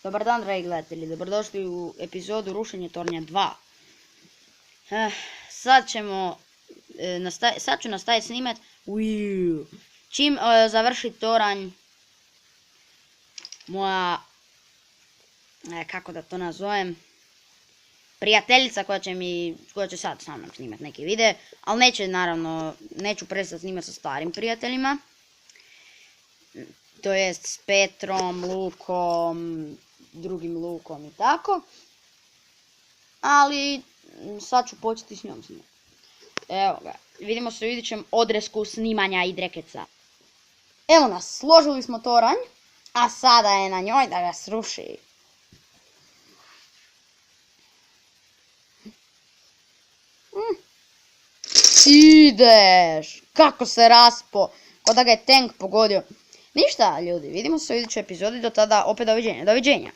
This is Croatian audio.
Dobar dan, dragi gledatelji, dobrodošli u epizodu Rušenje tornja 2. Sad ću nastaviti snimat. Čim završi toranj moja, kako da to nazovem, prijateljica koja će sad sa mnom snimat neki video, ali neću prestati snimat sa starim prijateljima. To jest s Petrom, Lukom, drugim Lukom i tako. Ali sad ću početi s njom snimati. Evo ga, vidimo se u idućem odresku snimanja Idrekeca. Evo nas, složili smo toranj, a sada je na njoj da ga sruši. Ideš! Kako se raspo, ko da ga je tank pogodio. Ništa ljudi, vidimo se u idućoj epizodi, do tada opet doviđenja.